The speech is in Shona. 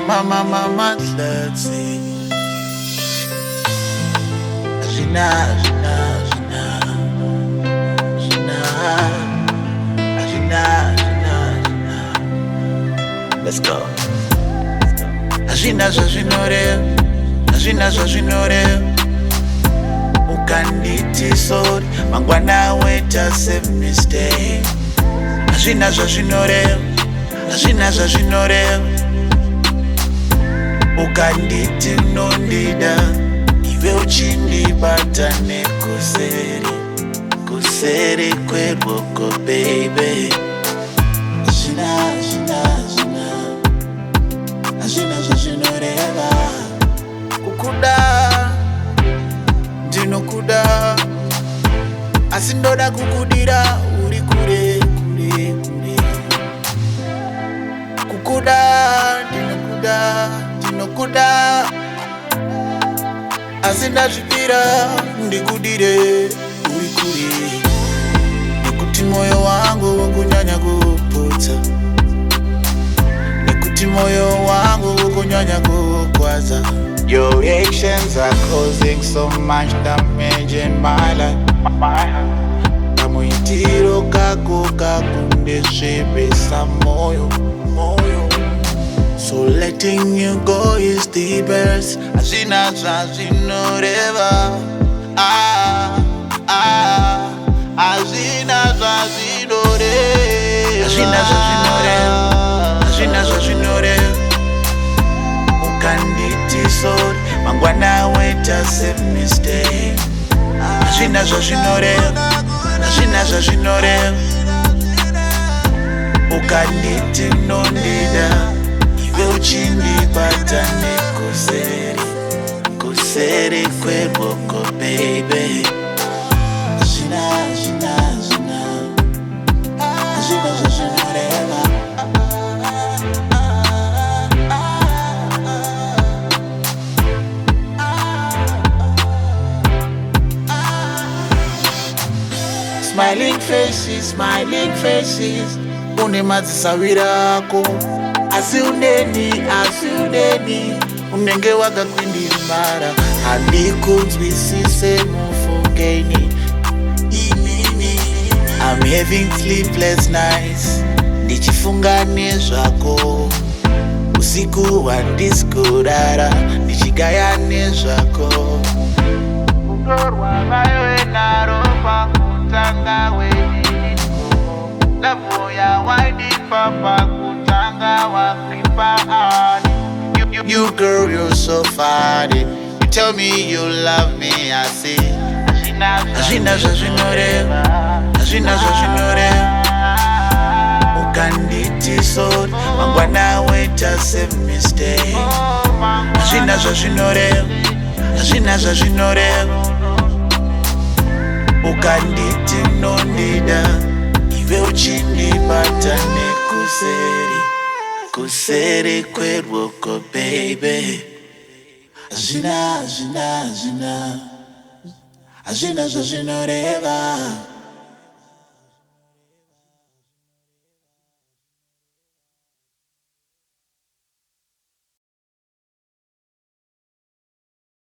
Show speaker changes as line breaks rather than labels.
Mama, let's see. Hazvina, let's go. Hazvina, Zvazvinoreva. Ukanditi sorry, mangwana weta save mistake. Hazvina, Zvazvinoreva. Ukanditi unondida, iwe uchindibata kuseri kweruoko baby. Hazvina, Zvazvinoreva. Kukuda ndinokuda, asi ndoda kukudira uri kure. Kukuda ndinokuda, asi ndazvipira ndikudire uri kure. Nekuti moyo wangu ukunyanya kuputsa, nekuti moyo wangu ukunyanya kukwaza. Your actions are causing so much damage in my life. Kamuitiro kako kakundesvibisa moyo. So letting you go is the best. Hazvina, Zvazvinoreva. Hazvina, Zvazvinoreva. Ukanditi sorry, mangwana weta save mistake. Hazvina, Zvazvinoreva. Ukanditi unondida, iwe uchindibata kuseri kweruoko baby. Hazvina, Zvazvinoreva. Smiling faces, une madzisawira ako. Asi uneni, unenge wakakwindimara. Handikunzwisise mufungeni. I'm having sleepless nights, ndichifunga nezvako. Usiku handisikurara, ndichigaya nezvako. Kutorwa vayo enaro pakutanga wediniko. Lavuya waidipapa kutanga wakripa ani. You girl, you're so funny. You tell me you love me, I say. Hazvina, Zvazvinoreva. Ukanditi sorry, mangwana weta save mistake. Hazvina, Zvazvinoreva. Ukanditi unondida, iwe uchindibata kuseri kweruoko baby. Hazvina, Zvazvinoreva.